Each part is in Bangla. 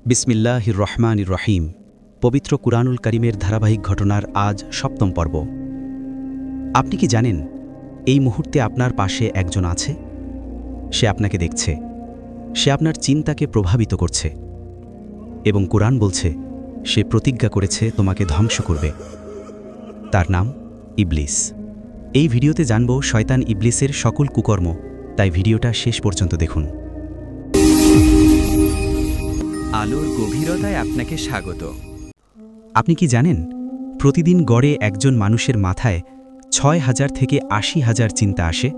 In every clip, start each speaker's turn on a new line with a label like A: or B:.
A: বিসমিল্লাহির রহমানির রহিম। পবিত্র কুরআনুল কারীমের ধারাবাহিক ঘটনার আজ ৭ম পর্ব। আপনি কি জানেন এই মুহূর্তে আপনার পাশে একজন আছে? সে আপনাকে দেখছে, সে আপনার চিন্তাকে প্রভাবিত করছে এবং কুরআন বলছে সে প্রতিজ্ঞা করেছে তোমাকে ধ্বংস করবে। তার নাম ইবলিস। এই ভিডিওতে জানব শয়তান ইবলিসের সকল কুকর্ম, তাই ভিডিওটা শেষ পর্যন্ত দেখুন।
B: আলোর গভীরতায় আপনাকে স্বাগত।
A: আপনি কি জানেন প্রতিদিন গড়ে একজন মানুষের মাথায় ৬,০০০ থেকে ৮০,০০০ চিন্তা আসে?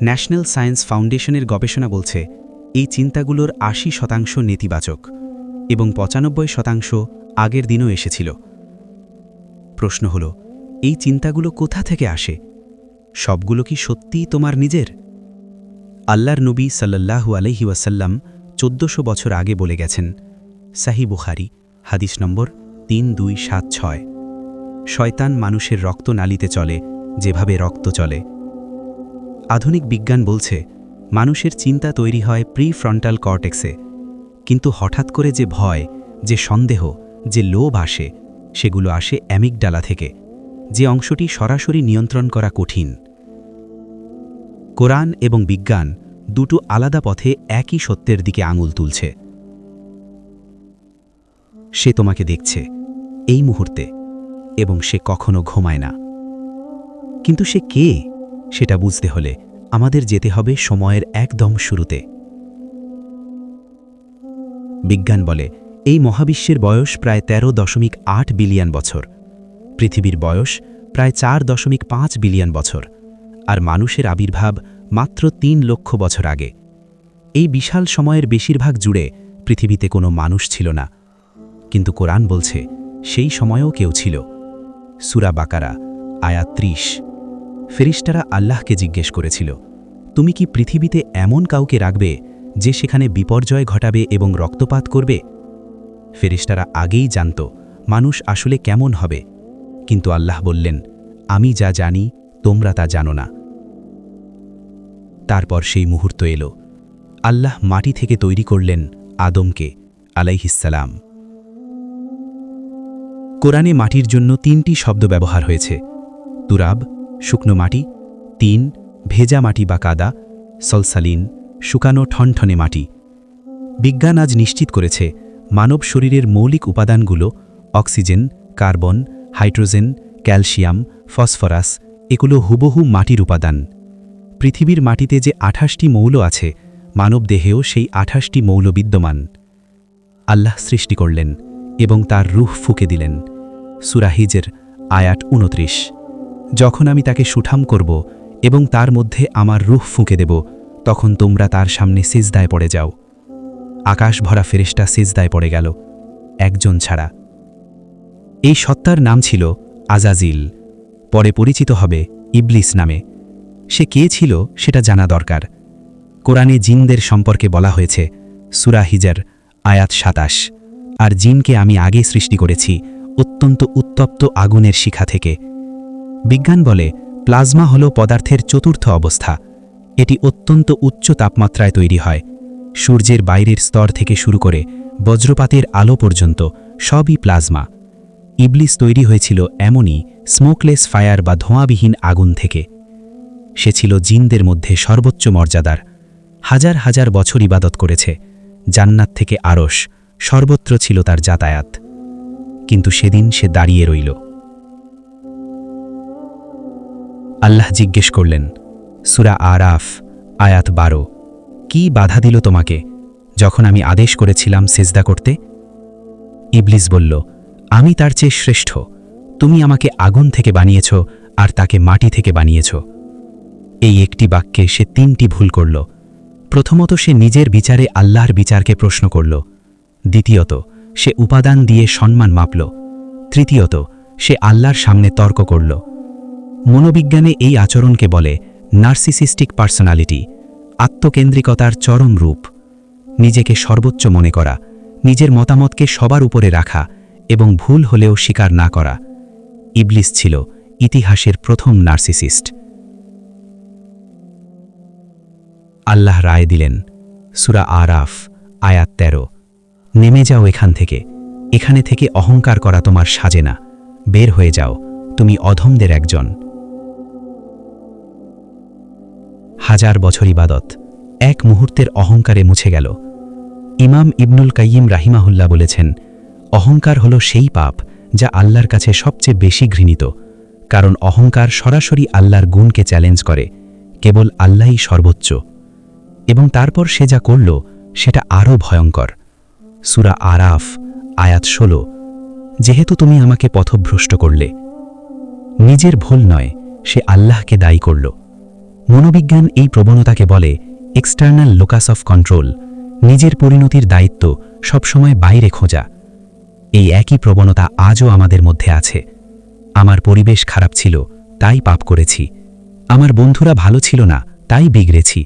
A: ন্যাশনাল সায়েন্স ফাউন্ডেশনের গবেষণা বলছে এই চিন্তাগুলোর ৮০% নেতিবাচক এবং ৯৫% আগের দিনও এসেছিল। প্রশ্ন হল, এই চিন্তাগুলো কোথা থেকে আসে? সবগুলো কি সত্যিই তোমার নিজের? আল্লাহর নবী সাল্লাল্লাহু আলাইহি ওয়াসাল্লাম ১৪০০ বছর আগে বলে গেছেন, সাহিহ বুখারী হাদিস নম্বর ৩২৭৬, শয়তান মানুষের রক্তনালীতে চলে যেভাবে রক্ত চলে। আধুনিক বিজ্ঞান বলছে মানুষের চিন্তা তৈরি হয় প্রিফ্রন্টাল কর্টেক্সে, কিন্তু হঠাৎ করে যে ভয়, যে সন্দেহ, যে লোভ আসে, সেগুলো আসে অ্যামিগডালা থেকে, যে অংশটি সরাসরি নিয়ন্ত্রণ করা কঠিন। কোরআন এবং বিজ্ঞান দুটো আলাদা পথে একই সত্যের দিকে আঙুল তুলছে। সে তোমাকে দেখছে এই মুহূর্তে এবং সে কখনো ঘুমায় না। কিন্তু সে কে সেটা বুঝতে হলে আমাদের যেতে হবে সময়ের একদম শুরুতে। বিজ্ঞান বলে এই মহাবিশ্বের বয়স প্রায় ১৩.৮ বিলিয়ন বছর, পৃথিবীর বয়স প্রায় ৪.৫ বিলিয়ন বছর, আর মানুষের আবির্ভাব মাত্র ৩ লক্ষ বছর আগে। এই বিশাল সময়ের বেশিরভাগ জুড়ে পৃথিবীতে কোনো মানুষ ছিল না, কিন্তু কোরআন বলছে সেই সময়েও কেউ ছিল। সূরা বাকারা আয়াত ৩০। ফেরেশতারা আল্লাহকে জিজ্ঞেস করেছিল, তুমি কি পৃথিবীতে এমন কাউকে রাখবে যে সেখানে বিপর্যয় ঘটাবে এবং রক্তপাত করবে? ফেরেশতারা আগেই জানত মানুষ আসলে কেমন হবে, কিন্তু আল্লাহ বললেন, আমি যা জানি তোমরা তা জানো না। তারপর সেই মুহূর্ত এলো, আল্লাহ মাটি থেকে তৈরি করলেন আদমকে আলাইহিসসালাম। কোরআনে মাটির জন্য ৩টি শব্দ ব্যবহার হয়েছে: তুরাব শুকনো মাটি, তিন ভেজা মাটি বা কাদা, সলসালিন শুকানো ঠনঠনে মাটি। বিজ্ঞান আজ নিশ্চিত করেছে মানব শরীরের মৌলিক উপাদানগুলো oxygen, carbon, hydrogen, calcium, phosphorus, এগুলো হুবহু মাটির উপাদান। পৃথিবীর মাটিতে যে ২৮টি মৌল আছে, মানব দেহেও সেই ২৮টি মৌল বিদ্যমান। আল্লাহ সৃষ্টি করলেন এবং তার রূহ ফুঁকে দিলেন। সূরা হিজর আয়াত ২৯। যখন আমি তাকে সুঠাম করব এবং তার মধ্যে আমার রূহ ফুঁকে দেব, তখন তোমরা তার সামনে সিজদায় পড়ে যাও। আকাশ ভরা ফেরেশতা সিজদায় পড়ে গেল, একজন ছাড়া। এই সত্তার নাম ছিল আজাজিল, পরে পরিচিত হবে ইবলিস নামে। সে কে ছিল সেটা জানা দরকার। কোরআনে জিনদের সম্পর্কে বলা হয়েছে সূরা হিজর আয়াত ২৭, আর জিনকে আমি আগে সৃষ্টি করেছি অত্যন্ত উত্তপ্ত আগুনের শিখা থেকে। বিজ্ঞান বলে প্লাজমা হল পদার্থের চতুর্থ অবস্থা। এটি অত্যন্ত উচ্চ তাপমাত্রায় তৈরি হয়। সূর্যের বাইরের স্তর থেকে শুরু করে বজ্রপাতের আলো পর্যন্ত সবই প্লাজমা। ইবলিস তৈরি হয়েছিল এমনই স্মোকলেস ফায়ার বা ধোঁয়াবিহীন আগুন থেকে। সে ছিল জিনদের মধ্যে সর্বোচ্চ মর্যাদার। হাজার হাজার বছর ইবাদত করেছে। জান্নাত থেকে আরশ সর্বত্র ছিল তার যাতায়াত। কিন্তু সেদিন সে দাঁড়িয়ে রইল। আল্লাহ জিজ্ঞেস করলেন, সূরা আরাফ আয়াত ১২, কি বাধা দিল তোমাকে যখন আমি আদেশ করেছিলাম সিজদা করতে? ইবলিস বলল, আমি তার চেয়ে শ্রেষ্ঠ। তুমি আমাকে আগুন থেকে বানিয়েছ আর তাকে মাটি থেকে বানিয়েছ। এই একটি বাক্যে সে ৩টি ভুল করল। প্রথমত, সে নিজের বিচারে আল্লাহর বিচারকে প্রশ্ন করল। দ্বিতীয়ত, সে উপাদান দিয়ে সম্মান মাপল। তৃতীয়ত, সে আল্লাহর সামনে তর্ক করল। মনোবিজ্ঞানে এই আচরণকে বলে নার্সিসিস্টিক পার্সোনালিটি, আত্মকেন্দ্রিকতার চরম রূপ। নিজেকে সর্বোচ্চ মনে করা, নিজের মতামতকে সবার উপরে রাখা এবং ভুল হলেও স্বীকার না করা। ইবলিস ছিল ইতিহাসের প্রথম নার্সিসিস্ট। আল্লাহ রায় দিলেন, সূরা আরাফ আয়াত ১৩, নেমে যাও এখান থেকে। এখানে থেকে অহংকার করা তোমার সাজে না। বের হয়ে যাও, তুমি অধমদের একজন। হাজার বছর ইবাদত এক মুহূর্তের অহংকারে মুছে গেল। ইমাম ইবনুল কাইয়িম রাহিমাহুল্লাহ বলেছেন, অহংকার হল সেই পাপ যা আল্লাহর কাছে সবচেয়ে বেশি ঘৃণিত, কারণ অহংকার সরাসরি আল্লাহর গুণকে চ্যালেঞ্জ করে। কেবল আল্লাহই সর্বোচ্চ। এবং তারপর সে যা করল সেটা আরও ভয়ঙ্কর। সূরা আরাফ আয়াত 16, যেহেতু তুমি আমাকে পথভ্রষ্ট করলে। নিজের ভুল নয়, সে আল্লাহকে দায়ী করল। মনোবিজ্ঞান এই প্রবণতাকে বলে এক্সটার্নাল লোকাস অফ কন্ট্রোল, নিজের পরিণতির দায়িত্ব সবসময় বাইরে খোঁজা। এই একই প্রবণতা আজও আমাদের মধ্যে আছে। আমার পরিবেশ খারাপ ছিল, তাই পাপ করেছি। আমার বন্ধুরা ভালো ছিল না, তাই বিগড়েছি।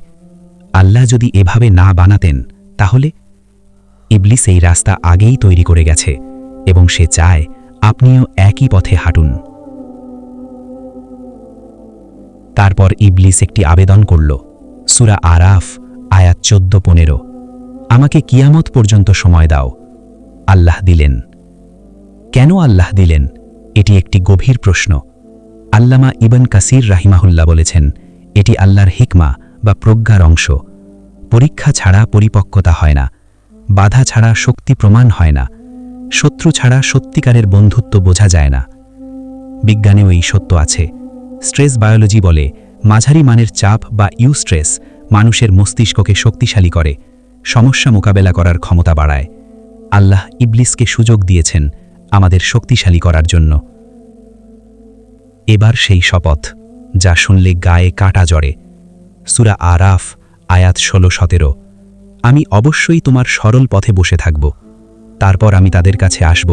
A: আল্লাহ যদি এভাবে না বানাতেন তাহলে? ইবলিস এই রাস্তা আগেই তৈরি করে গেছে এবং সে চায় আপনিও একই পথে হাঁটুন। তারপর ইবলিস একটি আবেদন করল। সূরা আরাফ আয়াত 14-15, আমাকে কিয়ামত পর্যন্ত সময় দাও। আল্লাহ দিলেন। কেন আল্লাহ দিলেন? এটি একটি গভীর প্রশ্ন। আল্লামা ইবন কাসির রাহিমাহুল্লাহ বলেছেন, এটি আল্লাহর হিকমা বা প্রজ্ঞার অংশ। পরীক্ষা ছাড়া পরিপক্কতা হয় না, বাধা ছাড়া শক্তি প্রমাণ হয় না, শত্রু ছাড়া সত্যিকারের বন্ধুত্ব বোঝা যায় না। বিজ্ঞানেও এই সত্য আছে। স্ট্রেস বায়োলজি বলে, মাঝারি মানের চাপ বা ইউস্ট্রেস মানুষের মস্তিষ্ককে শক্তিশালী করে, সমস্যা মোকাবেলা করার ক্ষমতা বাড়ায়। আল্লাহ ইবলিসকে সুযোগ দিয়েছেন আমাদের শক্তিশালী করার জন্য। এবার সেই শপথ যা শুনলে গায়ে কাঁটা জড়ে। সূরা আরাফ আয়াত 16-17, আমি অবশ্যই তোমার সরল পথে বসে থাকব। তারপর আমি তাদের কাছে আসব,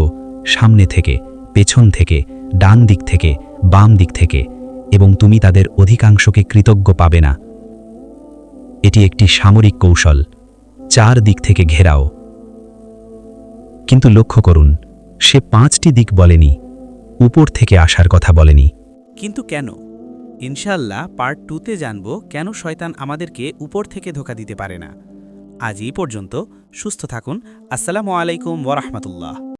A: সামনে থেকে, পেছন থেকে, ডান দিক থেকে, বাম দিক থেকে, এবং তুমি তাদের অধিকাংশকে কৃতজ্ঞ পাবে না। এটি একটি সামরিক কৌশল, 4 দিক থেকে ঘেরাও। কিন্তু লক্ষ্য করুন, সে 5টি দিক বলেনি, উপর থেকে আসার কথা বলেনি।
C: কিন্তু কেন? ইনশাআল্লাহ পার্ট 2তে জানব কেন শয়তান আমাদেরকে উপর থেকে ধোঁকা দিতে পারে না। আজ এই পর্যন্ত। সুস্থ থাকুন। আসসালামু আলাইকুম ওয়া রাহমাতুল্লাহ।